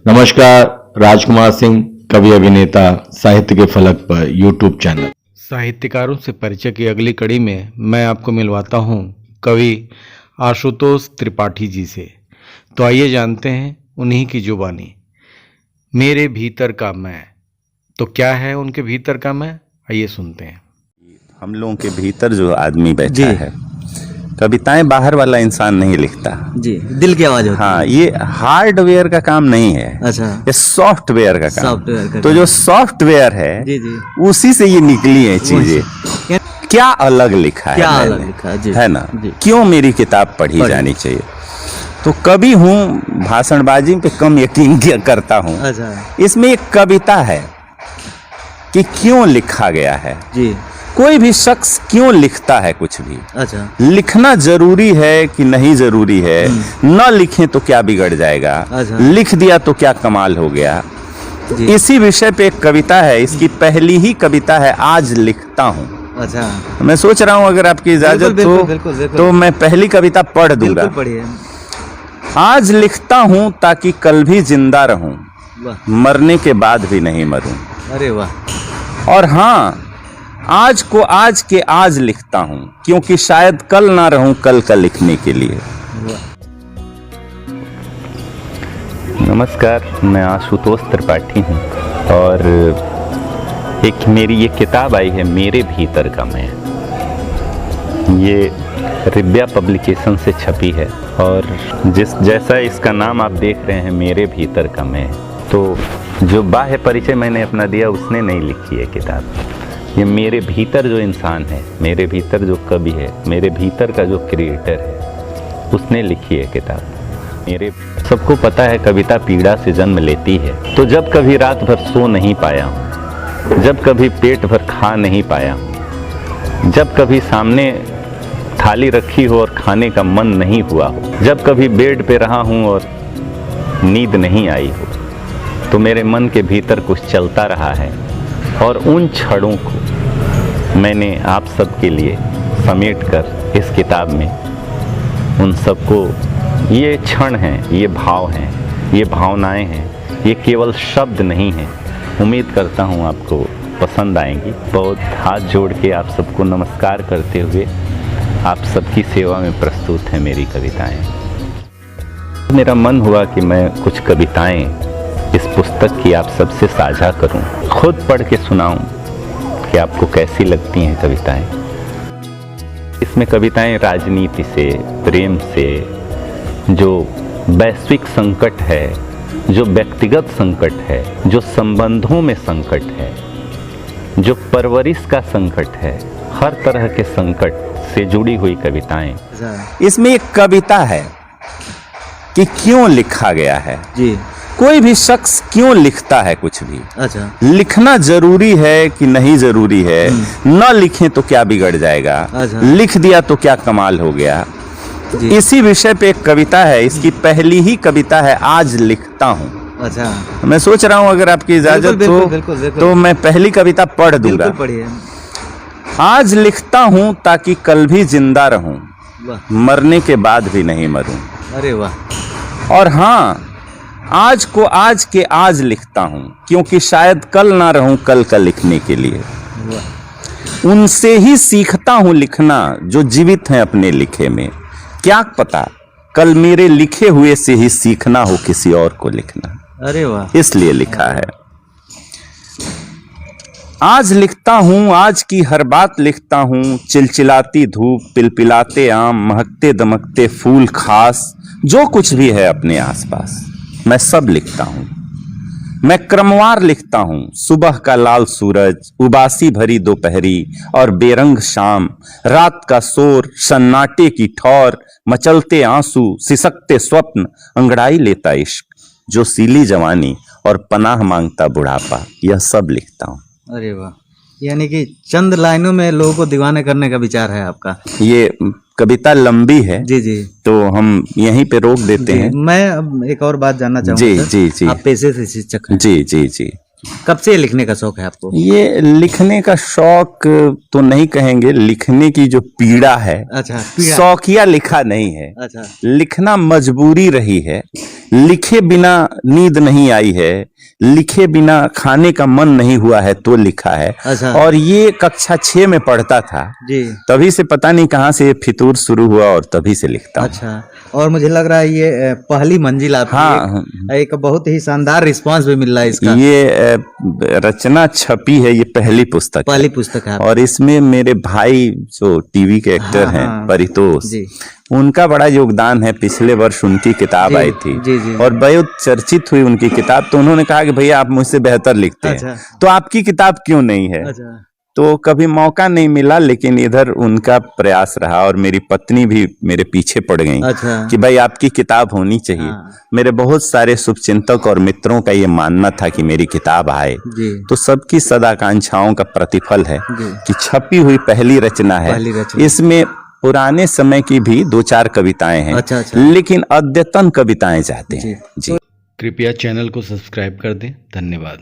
नमस्कार, राजकुमार सिंह, कवि अभिनेता, साहित्य के फलक पर यूट्यूब चैनल। साहित्यकारों से परिचय की अगली कड़ी में मैं आपको मिलवाता हूं कवि आशुतोष त्रिपाठी जी से। तो आइए जानते हैं उन्हीं की जुबानी। मेरे भीतर का मैं, तो क्या है उनके भीतर का मैं, आइए सुनते हैं। हम लोगों के भीतर जो आदमी बैठा है, कविताएं बाहर वाला इंसान नहीं लिखता जी, दिल की आवाज होती हाँ, है। ये हार्डवेयर का काम नहीं है। अच्छा, ये सॉफ्टवेयर का काम। सॉफ्टवेयर का तो जो सॉफ्टवेयर है जी जी, उसी से ये निकली है चीजें। क्या क्या अलग लिखा है अलग मैंने, लिखा है जी, है ना जी। क्यों मेरी किताब पढ़ी जानी चाहिए। तो कवि हूँ, भाषणबाजी पे कम यकीन करता हूँ। अच्छा इसमें एक कविता है कि क्यों लिखा गया है। जी, कोई भी शख्स क्यों लिखता है कुछ भी, अच्छा लिखना जरूरी है कि नहीं जरूरी है, न लिखें तो क्या बिगड़ जाएगा, अच्छा। लिख दिया तो क्या कमाल हो गया। जी। इसी विषय पे एक कविता है, इसकी पहली ही कविता है, आज लिखता हूँ। अच्छा, मैं सोच रहा हूँ अगर आपकी इजाजत बिल्कुल, हो बिल्कुल, बिल्कुल। तो मैं पहली कविता पढ़ दूंगा। बिल्कुल पढ़िए। आज लिखता हूँ ताकि कल भी जिंदा रहूं, वाह, मरने के बाद भी नहीं मरूं। अरे वाह, और हाँ, आज को आज के आज लिखता हूं क्योंकि शायद कल ना रहूं कल का लिखने के लिए। वाह। नमस्कार, मैं आशुतोष त्रिपाठी हूँ और एक मेरी ये किताब आई है मेरे भीतर का मैं। ये रिब्या पब्लिकेशन से छपी है और जैसा इसका नाम आप देख रहे हैं, मेरे भीतर का मैं, तो जो बाह्य परिचय मैंने अपना दिया उसने नहीं लिखी है किताब। ये मेरे भीतर जो इंसान है, मेरे भीतर जो कवि है, मेरे भीतर का जो क्रिएटर है, उसने लिखी है किताब। मेरे सबको पता है कविता पीड़ा से जन्म लेती है। तो जब कभी रात भर सो नहीं पाया हूँ, जब कभी पेट भर खा नहीं पाया हूँ, जब कभी सामने थाली रखी हो और खाने का मन नहीं हुआ हो, जब कभी बेड पे रहा हूँ और नींद नहीं आई हो, तो मेरे मन के भीतर कुछ चलता रहा है और उन क्षणों को मैंने आप सबके लिए समेट कर इस किताब में उन सबको, ये क्षण हैं, ये भाव हैं, ये भावनाएं हैं, ये केवल शब्द नहीं हैं। उम्मीद करता हूँ आपको पसंद आएंगी। बहुत हाथ जोड़ के आप सबको नमस्कार करते हुए आप सबकी सेवा में प्रस्तुत है मेरी कविताएं। मेरा मन हुआ कि मैं कुछ कविताएं इस पुस्तक की आप सबसे साझा करूं, खुद पढ़ के सुनाऊं कि आपको कैसी लगती हैं कविताएं। इसमें कविताएं राजनीति से, प्रेम से, जो वैश्विक संकट है, जो व्यक्तिगत संकट है, जो संबंधों में संकट है, जो परवरिश का संकट है, हर तरह के संकट से जुड़ी हुई कविताएं। इसमें एक कविता है कि क्यों लिखा गया है जी, कोई भी शख्स क्यों लिखता है कुछ भी, अच्छा, लिखना जरूरी है कि नहीं जरूरी है, न लिखें तो क्या बिगड़ जाएगा, अच्छा। लिख दिया तो क्या कमाल हो गया। जी। इसी विषय पे एक कविता है, इसकी पहली ही कविता है, आज लिखता हूँ। अच्छा, मैं सोच रहा हूँ अगर आपकी इजाजत बिल्कुल, हो बिल्कुल, बिल्कुल। तो मैं पहली कविता पढ़ दूंगा। बिल्कुल पढ़िए। आज लिखता हूँ ताकि कल भी जिंदा रहूं, वाह, मरने के बाद भी नहीं मरूं। अरे वाह, और हाँ, आज को आज के आज लिखता हूं क्योंकि शायद कल ना रहूं कल का लिखने के लिए। वाह, उनसे ही सीखता हूं लिखना जो जीवित हैं अपने लिखे में, क्या पता कल मेरे लिखे हुए से ही सीखना हो किसी और को लिखना, अरे वाह, इसलिए लिखा है। आज लिखता हूँ, आज की हर बात लिखता हूँ, चिलचिलाती धूप, पिलपिलाते आम, महकते दमकते फूल, खास जो कुछ भी है अपने आसपास, मैं सब लिखता हूँ। मैं क्रमवार लिखता हूँ, सुबह का लाल सूरज, उबासी भरी दोपहरी और बेरंग शाम, रात का शोर, सन्नाटे की ठौर, मचलते आंसू, सिसकते स्वप्न, अंगड़ाई लेता इश्क, जो सीली जवानी और पनाह मांगता बुढ़ापा, यह सब लिखता हूँ। अरे वाह, यानी कि चंद लाइनों में लोगों को दीवाने करने का विचार है आपका। ये कविता लंबी है जी जी, तो हम यहीं पे रोक देते जी। हैं। मैं अब एक और बात जानना चाहूंगा जी सर। जी जी आप पेशे से शिक्षक हैं। जी जी जी कब से लिखने का शौक है आपको? ये लिखने का शौक तो नहीं कहेंगे, लिखने की जो पीड़ा है, अच्छा, पीड़ा। शौकिया लिखा नहीं है, अच्छा, लिखना मजबूरी रही है। लिखे बिना नींद नहीं आई है, लिखे बिना खाने का मन नहीं हुआ है तो लिखा है। अच्छा। और ये कक्षा 6 में पढ़ता था, जी। तभी से पता नहीं कहाँ से ये फितूर शुरू हुआ और तभी से लिखता हूँ। अच्छा, और मुझे लग रहा है ये पहली मंजिल आपकी। हाँ, एक बहुत ही शानदार रिस्पांस भी मिल रहा है इसका। ये रचना छपी है, ये पहली पुस्तक है। पहली पुस्तक है। और इसमें मेरे भाई जो टीवी के एक्टर हाँ, हैं, हाँ। परितोष जी। उनका बड़ा योगदान है। पिछले वर्ष उनकी किताब जी, आई थी जी, जी। और बहुत चर्चित हुई उनकी किताब, तो उन्होंने कहा कि भैया आप मुझसे बेहतर लिखते अच्छा। हैं, तो आपकी किताब क्यों नहीं है? अच्छा, तो कभी मौका नहीं मिला, लेकिन इधर उनका प्रयास रहा और मेरी पत्नी भी मेरे पीछे पड़ गई अच्छा। कि भाई आपकी किताब होनी चाहिए। हाँ। मेरे बहुत सारे शुभचिंतक और मित्रों का ये मानना था कि मेरी किताब आए, जी। तो सबकी सदाकांक्षाओं का प्रतिफल है जी। कि छपी हुई पहली रचना है। पहली रचना। इसमें पुराने समय की भी 2-4 कविताएं हैं। अच्छा, अच्छा। लेकिन अद्यतन कविताएं चाहते हैं। जी। जी। कृपया चैनल को सब्सक्राइब कर दें। धन्यवाद।